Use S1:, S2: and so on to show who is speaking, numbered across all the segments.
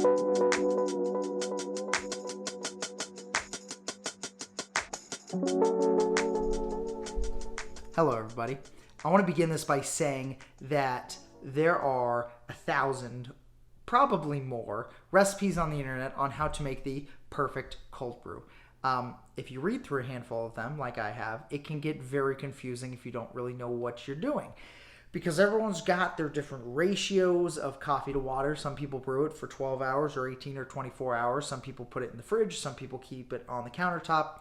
S1: Hello everybody. I want to begin this by saying that there are 1,000, probably more, recipes on the internet on how to make the perfect cold brew. If you read through a handful of them, like I have, it can get very confusing if you don't really know what you're doing. Because everyone's got their different ratios of coffee to water. Some people brew it for 12 hours or 18 or 24 hours. Some people put it in the fridge. Some people keep it on the countertop.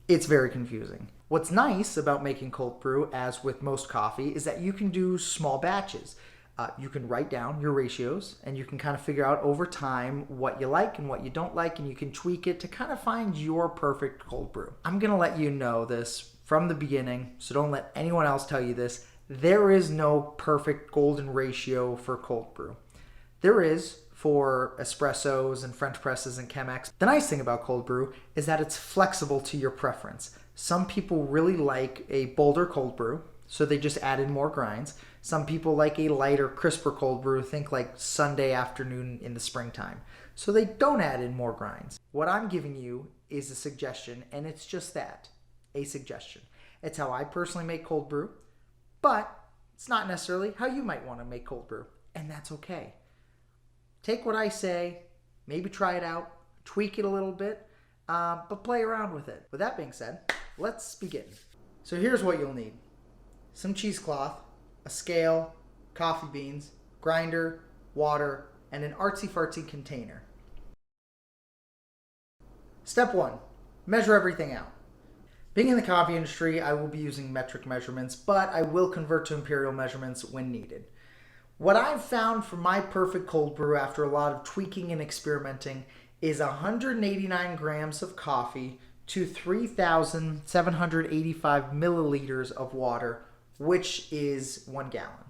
S1: It's very confusing. What's nice about making cold brew, as with most coffee, is that you can do small batches. You can write down your ratios and you can kind of figure out over time what you like and what you don't like, and you can tweak it to kind of find your perfect cold brew. I'm going to let you know this from the beginning, so don't let anyone else tell you this. There is no perfect golden ratio for cold brew. There is for espressos and French presses and Chemex. The nice thing about cold brew is that it's flexible to your preference. Some people really like a bolder cold brew, so they just add in more grinds. Some people like a lighter, crisper cold brew, think like Sunday afternoon in the springtime, so they don't add in more grinds. What I'm giving you is a suggestion, and it's just that, a suggestion. It's how I personally make cold brew, but it's not necessarily how you might want to make cold brew, and that's okay. Take what I say, maybe try it out, tweak it a little bit, but play around with it. With that being said, let's begin. So here's what you'll need. Some cheesecloth, a scale, coffee beans, grinder, water, and an artsy fartsy container. Step 1. Measure everything out. Being in the coffee industry, I will be using metric measurements, but I will convert to imperial measurements when needed. What I've found for my perfect cold brew after a lot of tweaking and experimenting is 189 grams of coffee to 3,785 milliliters of water, which is 1 gallon.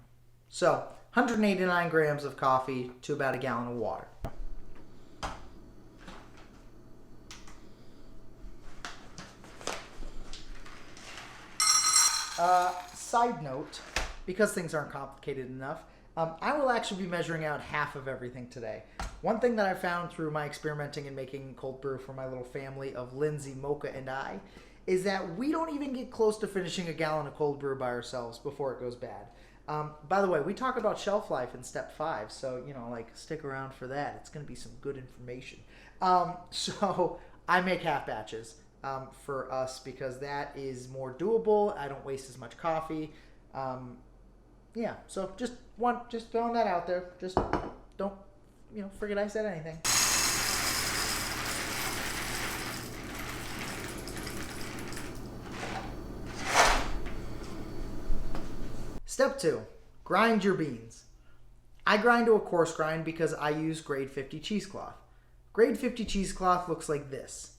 S1: So 189 grams of coffee to about a gallon of water. Side note, because things aren't complicated enough, I will actually be measuring out half of everything today. One thing that I found through my experimenting and making cold brew for my little family of Lindsay, Mocha, and I is that we don't even get close to finishing a gallon of cold brew by ourselves before it goes bad. By the way, we talk about shelf life in step 5, so, stick around for that. It's going to be some good information. So I make half batches for us because that is more doable. I don't waste as much coffee. Yeah, so just throwing that out there. Just don't, forget I said anything. Step 2, grind your beans. I grind to a coarse grind because I use grade 50 cheesecloth. Grade 50 cheesecloth looks like this.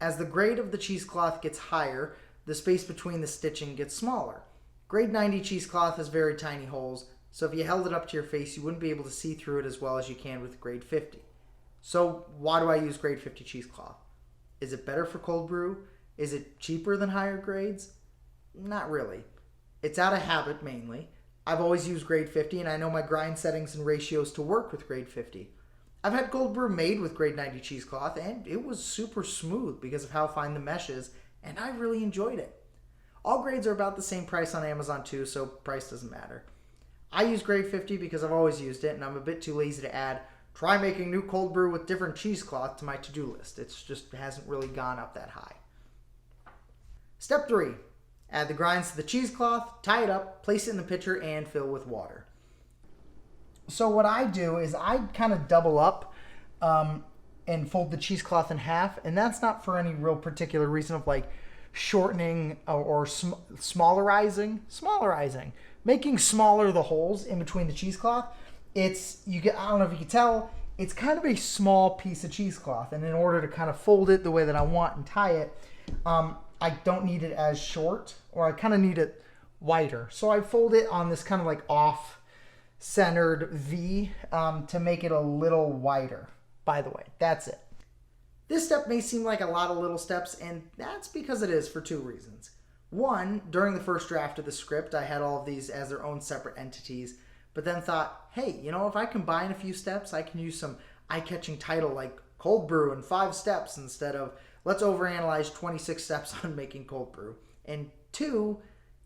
S1: As the grade of the cheesecloth gets higher, the space between the stitching gets smaller. Grade 90 cheesecloth has very tiny holes, so if you held it up to your face, you wouldn't be able to see through it as well as you can with grade 50. So why do I use grade 50 cheesecloth? Is it better for cold brew? Is it cheaper than higher grades? Not really. It's out of habit mainly. I've always used grade 50, and I know my grind settings and ratios to work with grade 50. I've had cold brew made with grade 90 cheesecloth, and it was super smooth because of how fine the mesh is, and I really enjoyed it. All grades are about the same price on Amazon too, so price doesn't matter. I use grade 50 because I've always used it, and I'm a bit too lazy to add try making new cold brew with different cheesecloth to my to-do list. It hasn't really gone up that high. Step 3. Add the grinds to the cheesecloth, tie it up, place it in the pitcher, and fill with water. So what I do is I kind of double up and fold the cheesecloth in half, and that's not for any real particular reason of shortening or smallerizing, making smaller the holes in between the cheesecloth. I don't know if you can tell, it's kind of a small piece of cheesecloth, and in order to kind of fold it the way that I want and tie it, I don't need it as short, or I kind of need it wider. So I fold it on this kind of off-centered V to make it a little wider. By the way, that's it. This step may seem like a lot of little steps, and that's because it is for 2 reasons. One, during the first draft of the script, I had all of these as their own separate entities, but then thought, hey, if I combine a few steps, I can use some eye-catching title like Cold Brew in 5 steps instead of let's overanalyze 26 steps on making cold brew. And 2,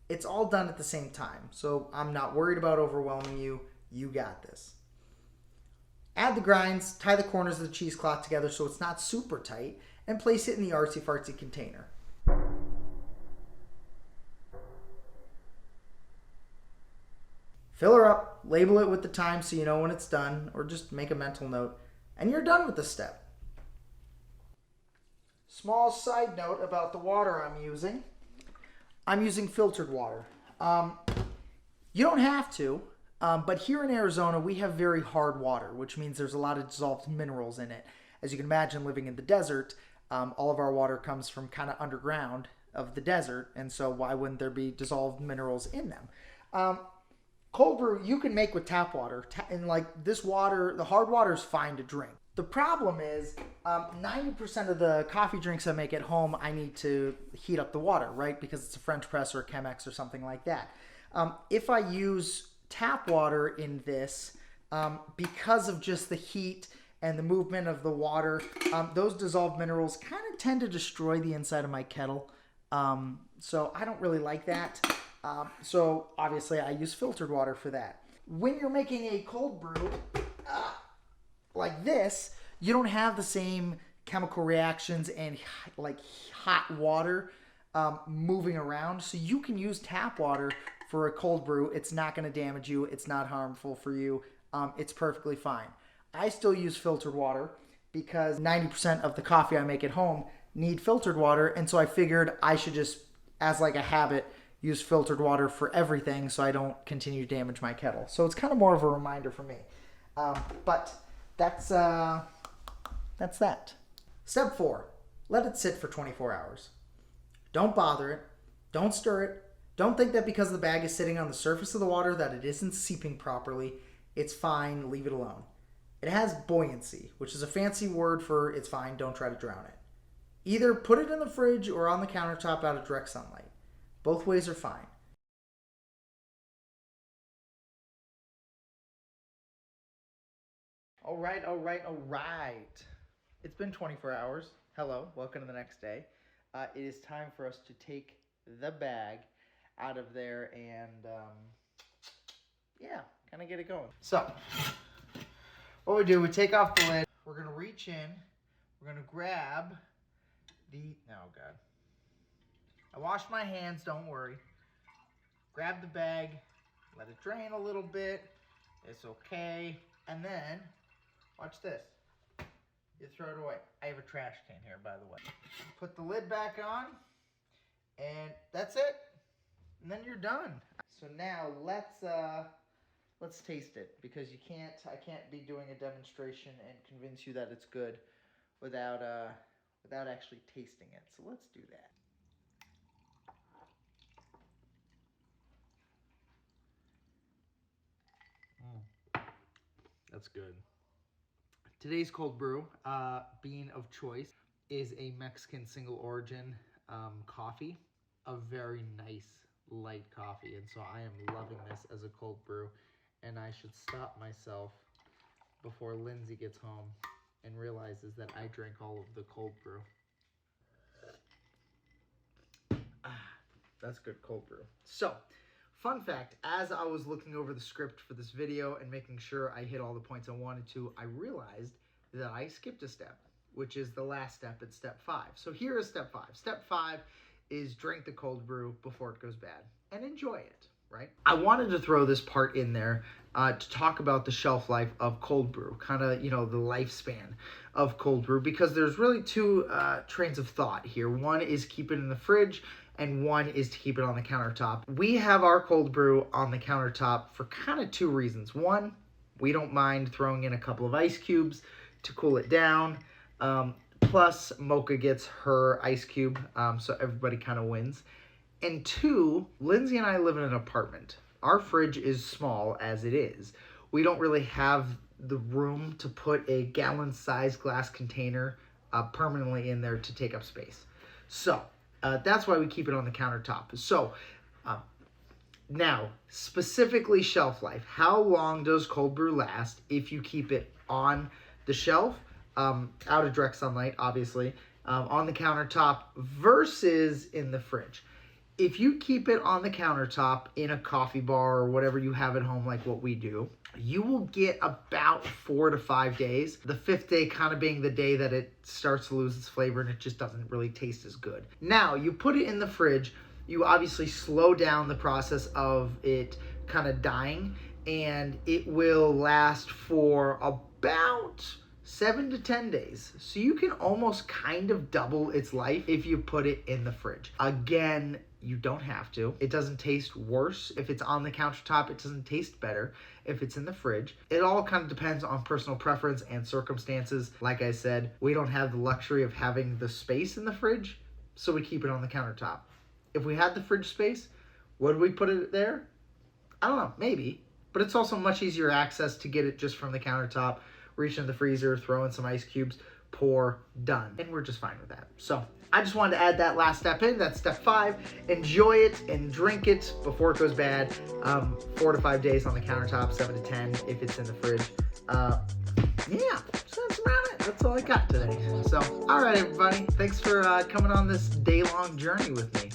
S1: it's all done at the same time. So I'm not worried about overwhelming you. You got this. Add the grinds, tie the corners of the cheesecloth together so it's not super tight, and place it in the Artsy Fartsy container. Fill her up, label it with the time so you know when it's done, or just make a mental note, and you're done with the step. Small side note about the water I'm using. I'm using filtered water. You don't have to, but here in Arizona we have very hard water, which means there's a lot of dissolved minerals in it. As you can imagine, living in the desert, all of our water comes from kind of underground of the desert, and so why wouldn't there be dissolved minerals in them? Cold brew you can make with tap water, and like this water, the hard water is fine to drink. The problem is 90% of the coffee drinks I make at home, I need to heat up the water, right? Because it's a French press or a Chemex or something like that. If I use tap water in this, because of just the heat and the movement of the water, those dissolved minerals kind of tend to destroy the inside of my kettle. So I don't really like that. So obviously I use filtered water for that. When you're making a cold brew like this, you don't have the same chemical reactions and like hot water moving around. So you can use tap water for a cold brew. It's not going to damage you. It's not harmful for you. It's perfectly fine. I still use filtered water because 90% of the coffee I make at home need filtered water. And so I figured I should just, as like a habit, use filtered water for everything so I don't continue to damage my kettle. So it's kind of more of a reminder for me. But that's that. Step 4, let it sit for 24 hours. Don't bother it. Don't stir it. Don't think that because the bag is sitting on the surface of the water that it isn't seeping properly. It's fine, leave it alone. It has buoyancy, which is a fancy word for it's fine, don't try to drown it. Either put it in the fridge or on the countertop out of direct sunlight. Both ways are fine. All right. It's been 24 hours. Hello, welcome to the next day. It is time for us to take the bag out of there and, kind of get it going. So, what we do, we take off the lid. We're going to reach in. We're going to grab the, oh God. I washed my hands, don't worry. Grab the bag, let it drain a little bit. It's okay. And then, watch this. You throw it away. I have a trash can here, by the way. Put the lid back on, and that's it. And then you're done. So now let's taste it, because I can't be doing a demonstration and convince you that it's good without actually tasting it. So let's do that. That's good. Today's cold brew, bean of choice, is a Mexican single origin coffee. A very nice light coffee, and so I am loving this as a cold brew. And I should stop myself before Lindsay gets home and realizes that I drank all of the cold brew. That's good cold brew. So, fun fact, as I was looking over the script for this video and making sure I hit all the points I wanted to, I realized that I skipped a step, which is the last step at step 5. So here is step 5. Step 5 is drink the cold brew before it goes bad and enjoy it, right? I wanted to throw this part in there to talk about the shelf life of cold brew, kind of, the lifespan of cold brew, because there's really 2 trains of thought here. One is keep it in the fridge, and one is to keep it on the countertop. We have our cold brew on the countertop for kind of 2 reasons. One, we don't mind throwing in a couple of ice cubes to cool it down. Plus, Mocha gets her ice cube, so everybody kind of wins. And 2, Lindsay and I live in an apartment. Our fridge is small as it is. We don't really have the room to put a gallon-sized glass container permanently in there to take up space. So, that's why we keep it on the countertop. So, now, specifically shelf life. How long does cold brew last if you keep it on the shelf, out of direct sunlight, obviously, on the countertop versus in the fridge. If you keep it on the countertop in a coffee bar or whatever you have at home, like what we do, you will get about 4 to 5 days. The 5th day kind of being the day that it starts to lose its flavor and it just doesn't really taste as good. Now, you put it in the fridge, you obviously slow down the process of it kind of dying, and it will last for about 7 to 10 days. So you can almost kind of double its life if you put it in the fridge. Again, you don't have to. It doesn't taste worse. If it's on the countertop, it doesn't taste better if it's in the fridge. It all kind of depends on personal preference and circumstances. Like I said, we don't have the luxury of having the space in the fridge, so we keep it on the countertop. If we had the fridge space, would we put it there? I don't know, maybe. But it's also much easier access to get it just from the countertop, reach in the freezer, throw in some ice cubes, pour, done. And we're just fine with that. So I just wanted to add that last step in. That's step 5. Enjoy it and drink it before it goes bad. 4 to 5 days on the countertop, 7 to 10 if it's in the fridge. Yeah, so that's about it. That's all I got today. So, all right, everybody. Thanks for coming on this day-long journey with me.